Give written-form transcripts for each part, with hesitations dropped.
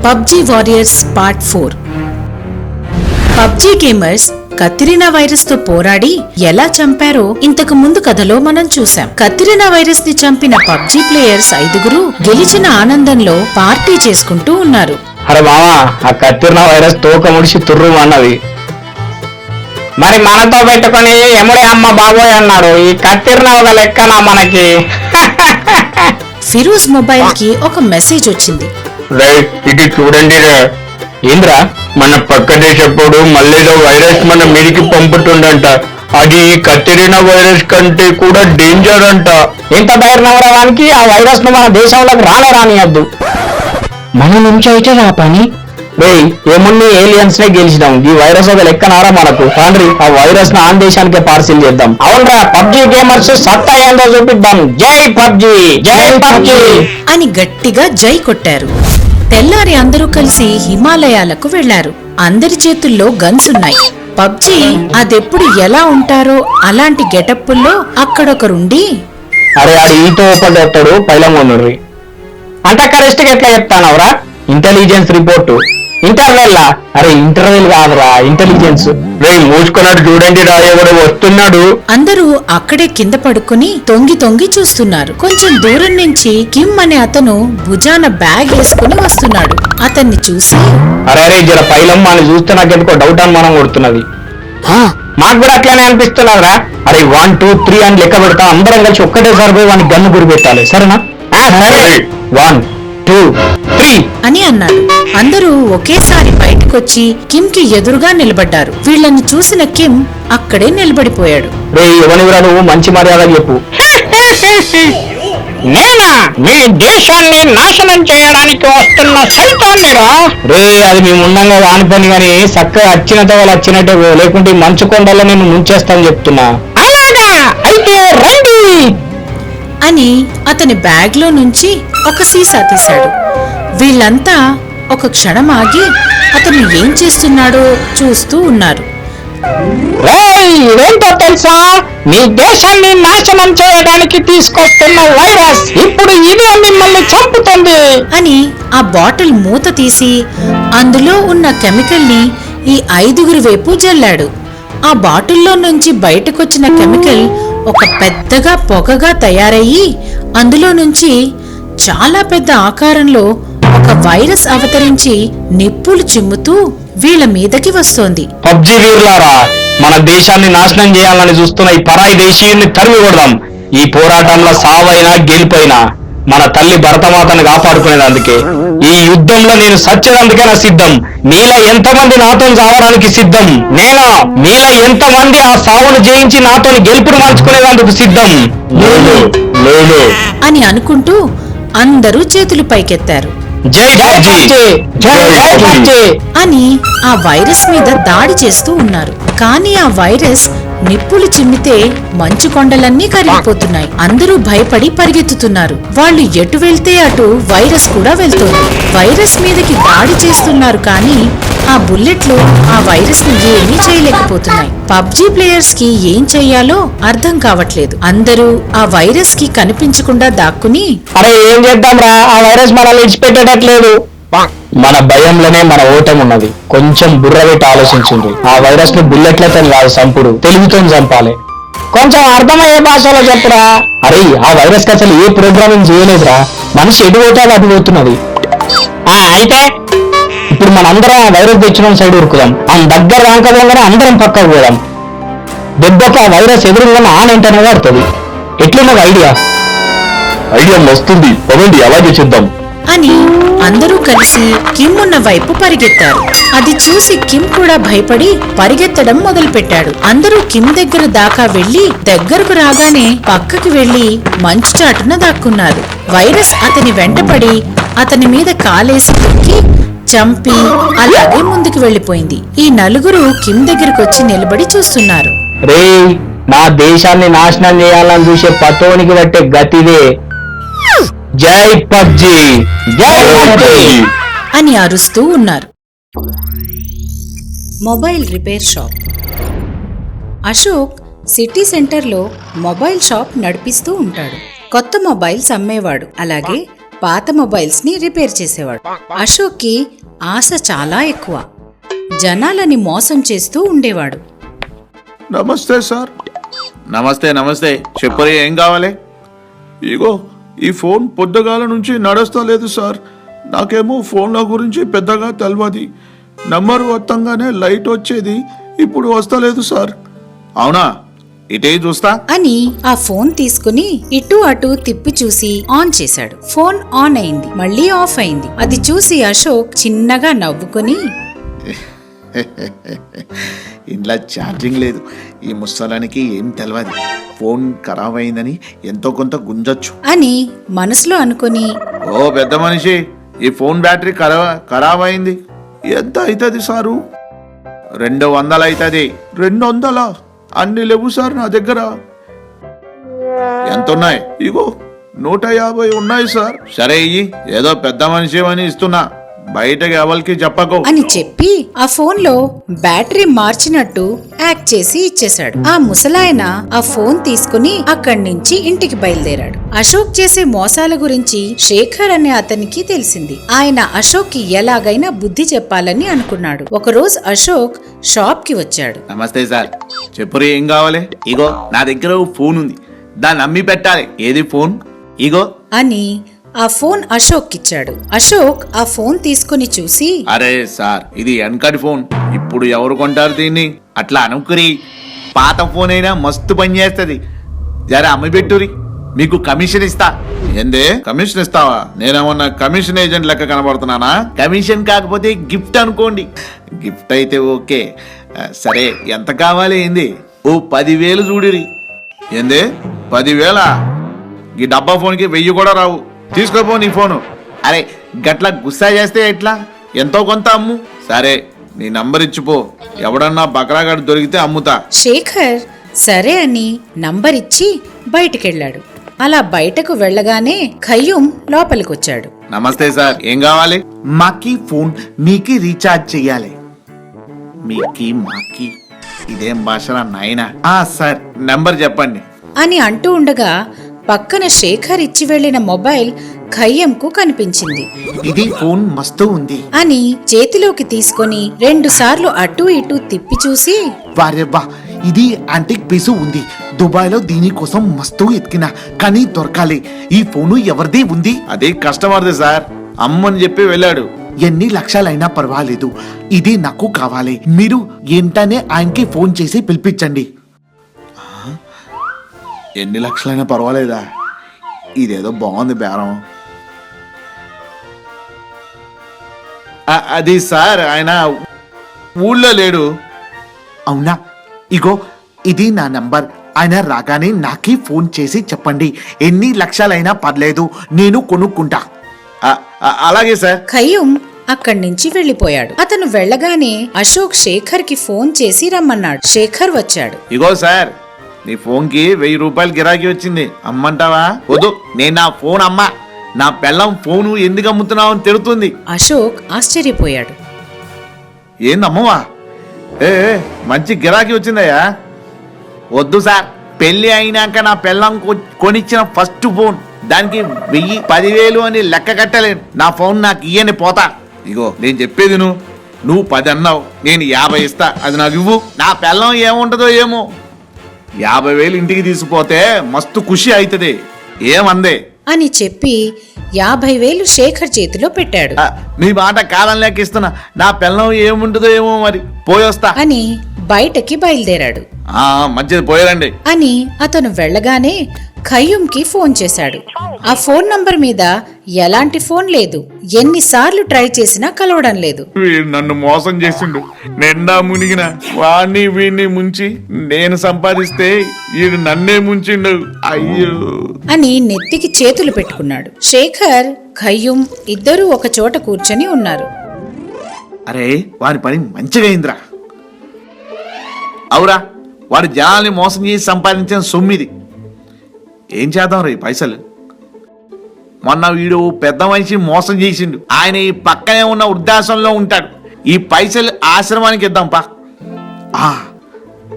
PUBG warriors part 4. PUBG gamers Katrina virus తో పోరాడి ఎలా చంపారో ఇంతకు ముందు కథలో మనం చూసాం. కత్రినా వైరస్ ని చంపిన పబ్జీ ప్లేయర్స్ 5 గెలిచిన ఆనందంలో పార్టీ చేసుకుంటూ ఉన్నారు. అరే మామా, ఆ కత్రినా వైరస్ తోక ముడిచి తుర్రు అన్నది. మరి మనతో పెట్టుకుని ఎముడే అమ్మ బాబోయ్ అన్నాడు. ఈ కత్తిరిన ఒక లెక్కనా మనకి? ఫిరోజ్ మొబైల్ కి ఒక మెసేజ్ వచ్చింది. ఇది చూడండి రే. ఏంద్రా? మన పక్క దేశప్పుడు మళ్ళీలో వైరస్ మన మీదికి పంపుతుండంట. అది కత్తిరిన వైరస్ కంటే కూడా డేంజర్ అంట. ఎంత ధైర్యం అవడానికి ఆ వైరస్ ను మన దేశంలోకి రానియద్దు. మన నుంచి అయితే రా పని. ఏముంది, ఏలియన్స్ నే గెలిచినాం. ఈ వైరస్ ఒక లెక్కనారా మనకు? తండ్రి, ఆ వైరస్ ను ఆన్ దేశానికే పార్సిల్ చేద్దాం. అవునరా, పబ్జీ గేమర్స్ సత్తా ఏందో చూపిద్దాం. జై పబ్జీ, జై పబ్జీ అని గట్టిగా జై కొట్టారు. తెల్లారి అందరూ కలిసి హిమాలయాలకు వెళ్లారు. అందరి చేతుల్లో గన్స్ ఉన్నాయి. పబ్జీ అదెప్పుడు ఎలా ఉంటారో అలాంటి గెటప్పుల్లో అక్కడొకరుండి, అరే ఆడు ఈతో ఒప్పడొస్తాడు పైలంగొన్నుర్రి అంటే కరెస్ట్ గా ఎట్లా చెప్తానవరా? Intelligence report interval. అరే ఇంటర్వెల్ కాదురా, ఇంటెలిజెన్స్. మూసుకున్నాడు చూడండి రా, ఎవడు వస్తున్నాడు. అందరూ అక్కడే కింద పడుకుని తొంగి తొంగి చూస్తున్నారు. కొంచెం దూరం నుంచి కిమ్ అనే అతను భుజాన బ్యాగ్ వేసుకుని వస్తున్నాడు. అతన్ని చూసి, అరే జర పైలమ్మ అని చూస్తే నాకెందుకో డౌట్ అనుమానం కొడుతున్నది. మాకు కూడా అట్లానే అనిపిస్తున్నదిరా. అరే 1 2 3 అని లెక్క పెడతా. అందరం కలిసి ఒక్కటేసారి పోయి వానికి గన్ను గురి పెట్టాలి, సరేనా? సరే, 1 2 3 అని అన్నాడు. అందరూ ఒకేసారి బయటకొచ్చి కిమ్ కి ఎదురుగా నిలబడ్డారు. వీళ్లను చూసిన కిమ్ అక్కడే నిలబడిపోయాడు. రే ఎవనివరా నువ్వు? మంచి మర్యాద చెప్పు. నేనా? మీ దేశాన్ని నాశనం చేయడానికి వస్తున్న సైతాన్నిరా. రే అది మేము ఉండంగా వాని పని గాని చక్కగా వచ్చినతో వాళ్ళు వచ్చినట్టు, లేకుంటే మంచు కొండల్లో నేను ముంచేస్తాను చెప్తున్నా. అలాగా అయితే రండి అని అతని బ్యాగ్ లో నుంచి ఒక సీసా తీశాడు. వీళ్ళంతా ఒక క్షణం ఆగి అతను ఏం చేస్తున్నాడో చూస్తూ ఉన్నారు. ఇదేంటో తెలుసా? మీ దేశాన్ని నాశనం చేయడానికి తీసుకొస్తున్న వైరస్ ఇప్పుడు ఇదే మిమ్మల్ని చంపుతుంది అని ఆ బాటిల్ మూత తీసి అందులో ఉన్న కెమికల్ ని ఈ 5 వైపు జల్లాడు. ఆ బాటిల్లో నుంచి బయటకొచ్చిన కెమికల్ ఒక పెద్దగా పొగగా తయారయ్యి అందులో నుంచి చాలా పెద్ద ఆకారంలో ఒక వైరస్ అవతరించి నిప్పులు చిమ్ముతూ వీళ్ళ మీదకి వస్తోంది. పబ్జీ వీరులారా, మన దేశాన్ని నాశనం చేయాలని చూస్తున్న ఈ పరాయి దేశీయుల్ని తరిమి కొడదాం. ఈ పోరాటంలో సావైనా గెలిపోయినా మన తల్లి భరతమాతను కాపాడుకునేందుకే. ఈ యుద్ధంలో నేను సచ్చేందుకైనా సిద్ధం. మీలో ఎంతమంది నాతో సావడానికి సిద్ధం? నేనా? మీలో ఎంతమంది ఆ సావును జయించి నాతో గెలుపును మార్చుకునేందుకు సిద్ధం? లేదు అని అనుకుంటూ అందరూ చేతులు పైకెత్తారు. జై పబ్జీ, జై పబ్జీ అని ఆ వైరస్ మీద దాడి చేస్తూ ఉన్నారు. కానీ ఆ వైరస్ నిప్పులు చిమ్మితే మంచు కొండలన్నీ కరిగిపోతున్నాయి. అందరూ భయపడి పరిగెత్తుతున్నారు. వాళ్ళు ఎటు వెళ్తే అటు వైరస్ కూడా వెళ్తోంది. వైరస్ మీదకి దాడి చేస్తున్నారు కానీ ఆ బుల్లెట్లు ఆ వైరస్ ని ఏమీ చేయలేకపోతున్నాయి. పబ్జీ ప్లేయర్స్ కి ఏం చెయ్యాలో అర్థం కావట్లేదు. అందరూ ఆ వైరస్ కి కనిపించకుండా దాక్కుని, అరే ఏం చేద్దాం రా, ఆ వైరస్ మనల్ని విడిచిపెట్టేటట్లేదు. మన భయంలోనే మన ఓటమి ఉన్నది. కొంచెం బుర్ర పెట్టి ఆలోచించండి. ఆ వైరస్ ను బుల్లెట్లతో కాదు చంపుడు, తెలుగుతో చంపాలి. కొంచెం అర్థమయ్యే భాషలో చెప్పురా. అరే ఆ వైరస్ కి అసలు ఏ ప్రోగ్రామింగ్ చేయలేదురా. మనిషి ఎటు పోతాలో అటు పోతున్నది. అయితే ఇప్పుడు మనందరం ఆ వైరస్ తెచ్చిన సైడ్ ఉరుకుదాం. ఆ దగ్గర రాకపోగానే అందరం పక్కకు పోదాం. దెబ్బకి ఆ వైరస్ ఎదురుగా ఆన్ ఏంటనే పడుతుంది. ఎట్లున్నది ఐడియా వస్తుంది, పదండి అలాగే చేద్దాం అని అందరూ కలిసి కిమ్ ఉన్న వైపు పరిగెత్తారు. అది చూసి కిమ్ కూడా భయపడి పరిగెత్తడం మొదలుపెట్టాడు. అందరూ కిమ్ దగ్గర దాకా వెళ్లి దగ్గరకు రాగానే పక్కకి వెళ్లి మంచు చాటున దాక్కున్నారు. వైరస్ అతని వెంటపడి అతని మీద కాలేసి తొక్కి చంపి అలాగే ముందుకు వెళ్లిపోయింది. ఈ నలుగురు కిమ్ దగ్గరకొచ్చి నిలబడి చూస్తున్నారు. రే నా దేశాన్ని నాశనం చేయాలని చూసే పతోనికి పట్టే గతిదే. జై పబ్జీ, జై పబ్జీ అని అరుస్తూ ఉన్నారు. Mobile repair shop. Ashok city సెంటర్లో మొబైల్ షాప్ నడిపిస్తూ ఉంటాడు. కొత్త మొబైల్స్ అమ్మేవాడు. అలాగే పాత మొబైల్స్ ని రిపేర్ చేసేవాడు. అశోక్కి ఆశ చాలా ఎక్కువ. జనాలని మోసం చేస్తూ ఉండేవాడు. నమస్తే సార్. నమస్తే నమస్తే. చెప్పరు ఏం కావాలి? ఇగో ఈ ఫోన్ పొద్దుగాల నుంచి నడుస్తా లేదు సార్. నాకేమో ఫోన్ల గురించి పెద్దగా తెలియదు. నంబర్ వత్తంగానే లైట్ వచ్చేది, ఇప్పుడు వస్తలేదు సార్. అవునా, ఇటే చూస్తా అని ఆ ఫోన్ తీసుకుని ఇటు అటు తిప్పి చూసి ఆన్ చేశాడు. ఫోన్ ఆన్ అయింది, మళ్ళీ ఆఫ్ అయింది. అది చూసి అశోక్ చిన్నగా నవ్వుకొని, ఇంట్లో ఛార్జింగ్ లేదు, ఈ ముసలానికి ఏం తెలియదు, ఫోన్ ఖరాబ్ అయిందని ఎంతో కొంత గుంజొచ్చు అని మనసులో అనుకుని, ఓ పెద్ద మనిషి, ఈ ఫోన్ బ్యాటరీ ఖరాబ్ అయింది, ఎంత అవుతుంది సారు? 200 అవుతుంది. 200? అన్ని లేవు సార్ నా దగ్గర. ఎంత ఉన్నాయి? ఇగో 150 ఉన్నాయి సార్. సరే ఇయ్యి, ఏదో పెద్ద మనిషి అని ఇస్తున్నా, బయటకి ఎవరికి చెప్పకు అని చెప్పి ఆ ఫోన్ లో బ్యాటరీ మార్చినట్టు యాక్ట్ చేసి ఇచ్చేశాడు. ఆ ముసలాయన ఆ ఫోన్ తీసుకుని అక్కడి నుంచి ఇంటికి బయలుదేరాడు. అశోక్ చేసే మోసాల గురించి శేఖర్ అనే అతనికి తెలిసింది. ఆయన అశోక్ కి ఎలాగైనా బుద్ధి చెప్పాలని అనుకున్నాడు. ఒకరోజు అశోక్ షాప్ కి వచ్చాడు. నమస్తే సార్, చెప్పురు ఏం కావాలి? ఇగో నా దగ్గర ఫోన్ ఉంది, దాన్ని అమ్మి పెట్టాలి. ఏది ఫోన్? ఇగో అని ఆ ఫోన్ అశోక్ ఇచ్చాడు. అశోక్ ఆ ఫోన్ తీసుకుని చూసి, అరే సార్, ఇది వెనకటి ఫోన్, ఇప్పుడు ఎవరు కొంటారు దీన్ని? అట్లా అనుకురి, పాత ఫోన్ అయినా మస్తు పని చేస్తుంది, జర అమ్మి పెట్టురి, మీకు కమిషన్ ఇస్తా. ఏందే కమిషన్ ఇస్తావా? నేనేమన్నా కమిషన్ ఏజెంట్ లెక్క కనబడుతున్నానా? కమిషన్ కాకపోతే గిఫ్ట్ అనుకోండి. గిఫ్ట్ అయితే ఓకే, సరే ఎంత కావాలి? ఏంది? ఓ 10,000 చూడిరి. ఏందే 10,000? ఈ డబ్బా ఫోన్కి 1000 కూడా రావు. తీసుకోపో నీ ఫోను. అరే గట్లా గుస్సా చేస్తే ఎట్లా? ఎంతో కొంత అమ్ము. సరే నీ నంబర్ ఇచ్చిపో, ఎవడన్నా బకరాగాడు దొరికితే అమ్ముతా. శేఖర్ సరే అని నంబర్ ఇచ్చి బయటికెళ్ళాడు. అలా బయటకు వెళ్ళగానే ఖయ్యూమ్ లోపలికొచ్చాడు. నమస్తే సార్, ఏం కావాలి? మాకి ఫోన్ మీకి రీఛార్జ్ చెయ్యాలి. మీకి మాకి ఇదేం భాషరా నాయనా? సార్ నంబర్ చెప్పండి అని అంటూ ఉండగా పక్కన శేఖర్ ఇచ్చి వెళ్లిన మొబైల్ ఖయ్యంకు కనిపించింది. ఇది ఫోన్ మస్తు ఉంది అని చేతిలోకి తీసుకొని 2 సార్లు అటూ ఇటూ తిప్పి చూసి, వారెవ్వా, ఇది యాంటిక్ పీసు ఉంది. దుబాయ్ లో దీనికోసం మస్తు ఎతికినా కానీ దొరకాలి. ఈ ఫోను ఎవరిది ఉంది? అది కస్టమర్ది సార్, అమ్మని చెప్పి వెళ్ళాడు. ఎన్ని లక్షలైనా పర్వాలేదు, ఇది నాకు కావాలి. మీరు ఏంటనే ఆయనకి ఫోన్ చేసి పిలిపించండి. ఎన్ని లక్షలైనా పర్వాలేదా? ఇదేదో బాగుంది బేరం. అది సార్, ఆయన ఊళ్ళో లేడు. అవునా? ఇగో ఇది నా నంబర్. ఆయన రాగానే నాకి ఫోన్ చేసి చెప్పండి. ఎన్ని లక్షలైనా పర్లేదు, నేను కొనుక్కుంటా. అలాగే సార్. ఖయ్యూమ్ అక్కడి నుంచి వెళ్లిపోయాడు. అతను వెళ్ళగానే అశోక్ శేఖర్ కి ఫోన్ చేసి రమ్మన్నాడు. శేఖర్ వచ్చాడు. ఇగో సార్, నీ ఫోన్ కి 1000 రూపాయలు గిరాకీ వచ్చింది, అమ్మంటావా? వద్దు, నేను నా ఫోన్ అమ్మా. నా పెళ్ళం ఫోను ఎందుకు అమ్ముతున్నావు అని తిడుతుంది. అశోక్ ఆశ్చర్యపోయాడు. ఏందమ్మవా? మంచి గిరాకీ వచ్చిందయ్యా. వద్దు సార్, పెళ్లి అయినాక నా పెళ్ళం కొనిచ్చిన ఫస్ట్ ఫోన్, దానికి 1000 10,000 అని లెక్క కట్టలేను. నా ఫోన్ నాకు ఇయ్యని పోతా. ఇగో నేను చెప్పేది నువ్వు 10 అన్నావు, నేను 50 ఇస్తా, అది నాకు ఇవ్వు. నా పెళ్ళం ఏముంటదో ఏమో. 50,000 ఇంటికి తీసుకుపోతే మస్తు ఖుషి అవుతుంది, ఏమందే అని చెప్పి 50,000 శేఖర్ చేతిలో పెట్టాడు. మీ మాట కాలం లేక ఇస్తున్నా, నా పిల్లం ఏముంటుందో ఏమో, మరి పోయొస్తా అని బయటకి బయలుదేరాడు. మంచిది, పోయారండి అని అతను వెళ్ళగానే ఖయ్యూమ్కి ఫోన్ చేశాడు. ఆ ఫోన్ నంబర్ మీద ఎలాంటి ఫోన్ లేదు. ఎన్నిసార్లు ట్రై చేసినా కలవడం లేదు. వీడు నన్ను మోసం చేసిండు, నిండా మునిగిన వాణ్ణి వీణ్ణి ముంచి నేను సంపాదిస్తే వీడు నన్నే ముంచిండు. అయ్యో అని నెత్తికి చేతులు పెట్టుకున్నాడు. శేఖర్ ఖయ్యూమ్ ఇద్దరూ ఒక చోట కూర్చొని ఉన్నారు. అరే వాని పని మంచిగా అయిందిరా. అవురా, వాడు జనాల్ని మోసం చేసి సంపాదించిన సొమ్మిది. ఏం చేద్దాం రే పైసలు? మొన్న వీడు పెద్ద మనిషి మోసం చేసిండు, ఆయన ఈ పక్కనే ఉన్న వృద్ధాశ్రమంలో ఉంటాడు. ఈ పైసలు ఆశ్రమానికి ఇద్దాం పా.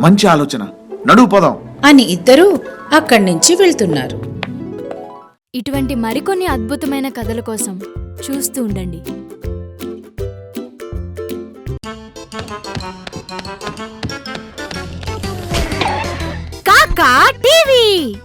మంచి ఆలోచన, నడువు పోదాం అని ఇద్దరూ అక్కడి నుంచి వెళ్తున్నారు. ఇటువంటి మరికొన్ని అద్భుతమైన కథల కోసం చూస్తూ ఉండండి. కాకా టీవీ.